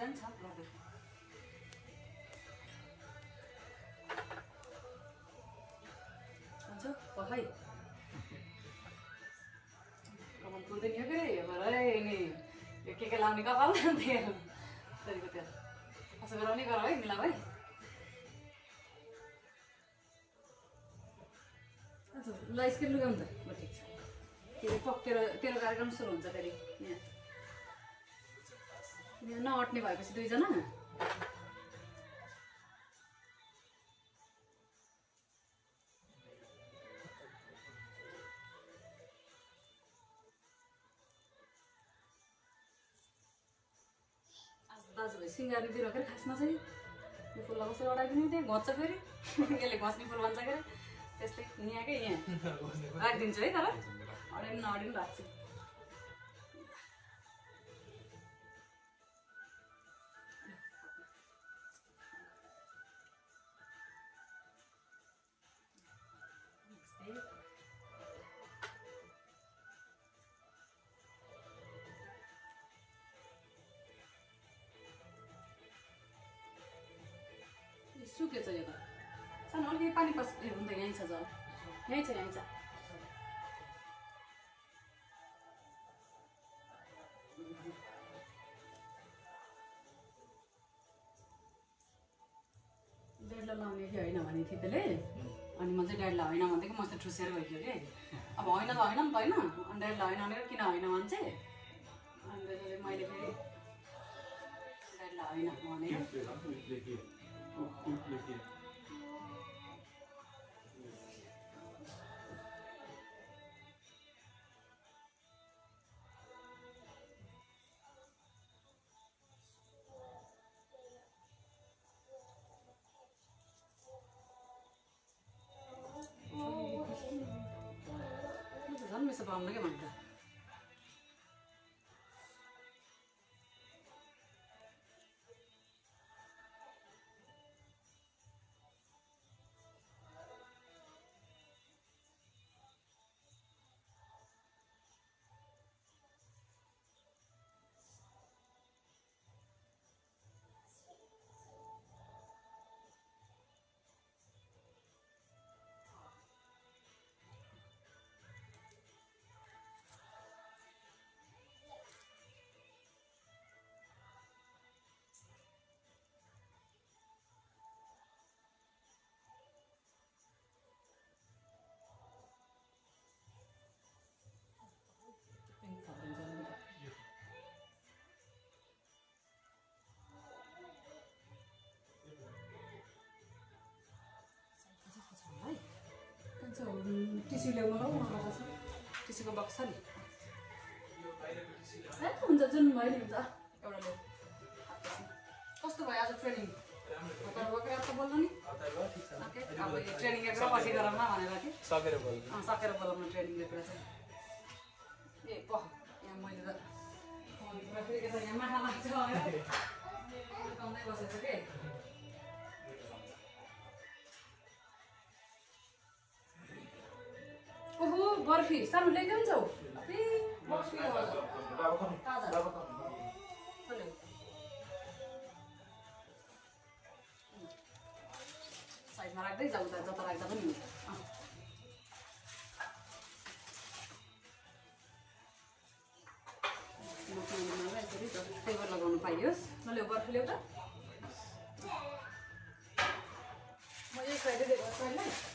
design छ गर्दै हुन्छ पखाइ कमल पुग्दैन यो के भरे नि यो के लाउने कपाल तेल तरिको तेल असो गराउने गर है मिला भाइ ल स्केल लुगाउनु त ल ठिक छ तेरो कार्यक्रम सुरु हुन्छ फेरि यहाँ नअट्ने भएपछि दुईजना दाजुभाइ सिँगार्ने दिएर के खासमा चाहिँ यो फुललाई कसरी अडाइदिने त्यहाँ घच्छ फेरि यसले घस्ने फुल भन्छ के त्यस्तै यहाँकै यहाँ राखिदिन्छु है तर अडिनु नअडिनु राख्छु सुकेछ यो त सानो अलिकति पानी पस हुन्छ यहीँ छ जल यहीँ छ ड्याडलाई लाउने कि होइन भने थिएँ त्यसले अनि म चाहिँ ड्याडलाई होइन भन्दैको म चाहिँ ठुसेर गइदियो कि अब होइन त होइन नि त होइन अनि ड्याडलाई होइन भनेर किन होइन भन्छ अनि मैले फेरि ड्याडलाई होइन भनेर झन् मिसो पाउनु क्या भन्छ टिस्यु ल्याउनु ल टिस्युको बक्स छ नि हुन्छ जुन भयो नि हुन्छ एउटा ल्याउ कस्तो भयो आज ट्रेनिङ त बोल्नु नि अब यो ट्रेनिङ गरेर पछि गरौँ न भनेर कि सकेर बोलाउँ न ट्रेनिङ गरेर चाहिँ ए प यहाँ मैले त यहाँ माखा लाग्छ कम्दै बसेको छु कि ओहो बर्फी सानो ल्याइदियो नि छौ बर्फी साइडमा राख्दै जाउँ त जता राख्दा पनि हुन्छ टेबल लगाउनु पाइयोस् न ल्याउ बर्फी ल्याउ त म एक साइडै दिएको साइडलाई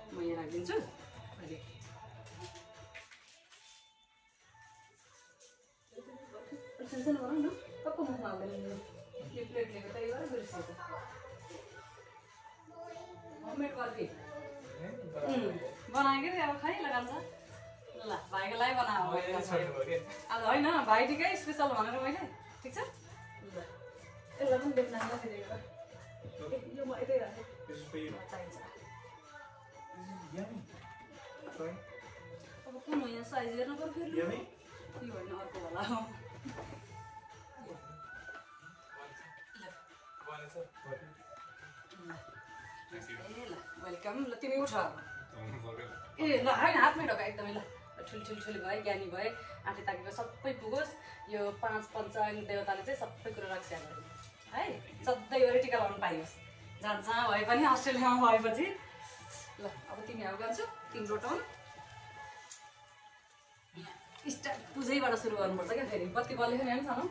म यहाँ राखिदिन्छु अहिले सानो गरौँ न कस्तो मुखमा हाल्दैन यो प्लेट लिएको त्यही भएर बिर्सिएछ होममेड बर्फी बनायो कि अब खाइ लगान्छ ल भाइको लागि बनाऊ अब होइन भाइ ठिकै स्पेसल भनेर मैले ठिक छ यसलाई पनि बेच्न फेरि यो म यतै राखेँ चाहिन्छ अब कुन हो यहाँ साइज हेर्नु पर्यो फेरि यो होइन अर्को होला ए ल वेलकम ल तिमी उठ ए ल होइन हातमै ढोका एकदमै ल ठुल्ठुली भए ज्ञानी भए आँटे ताकेको सबै पुगोस् यो 5 पञ्चाङ्ग देवताले चाहिँ सबै कुरो रक्षा गर्नु है सधैँभरि टिका लाउनु पाइयोस् जहाँ भए पनि अस्ट्रेलियामा भएपछि ल अब तिमी अब गर्छु तिम्रो टर्न स्टार्ट पूजैबाट सुरु गर्नुपर्छ क्या फेरि बत्ती बलेको नि हेर्नु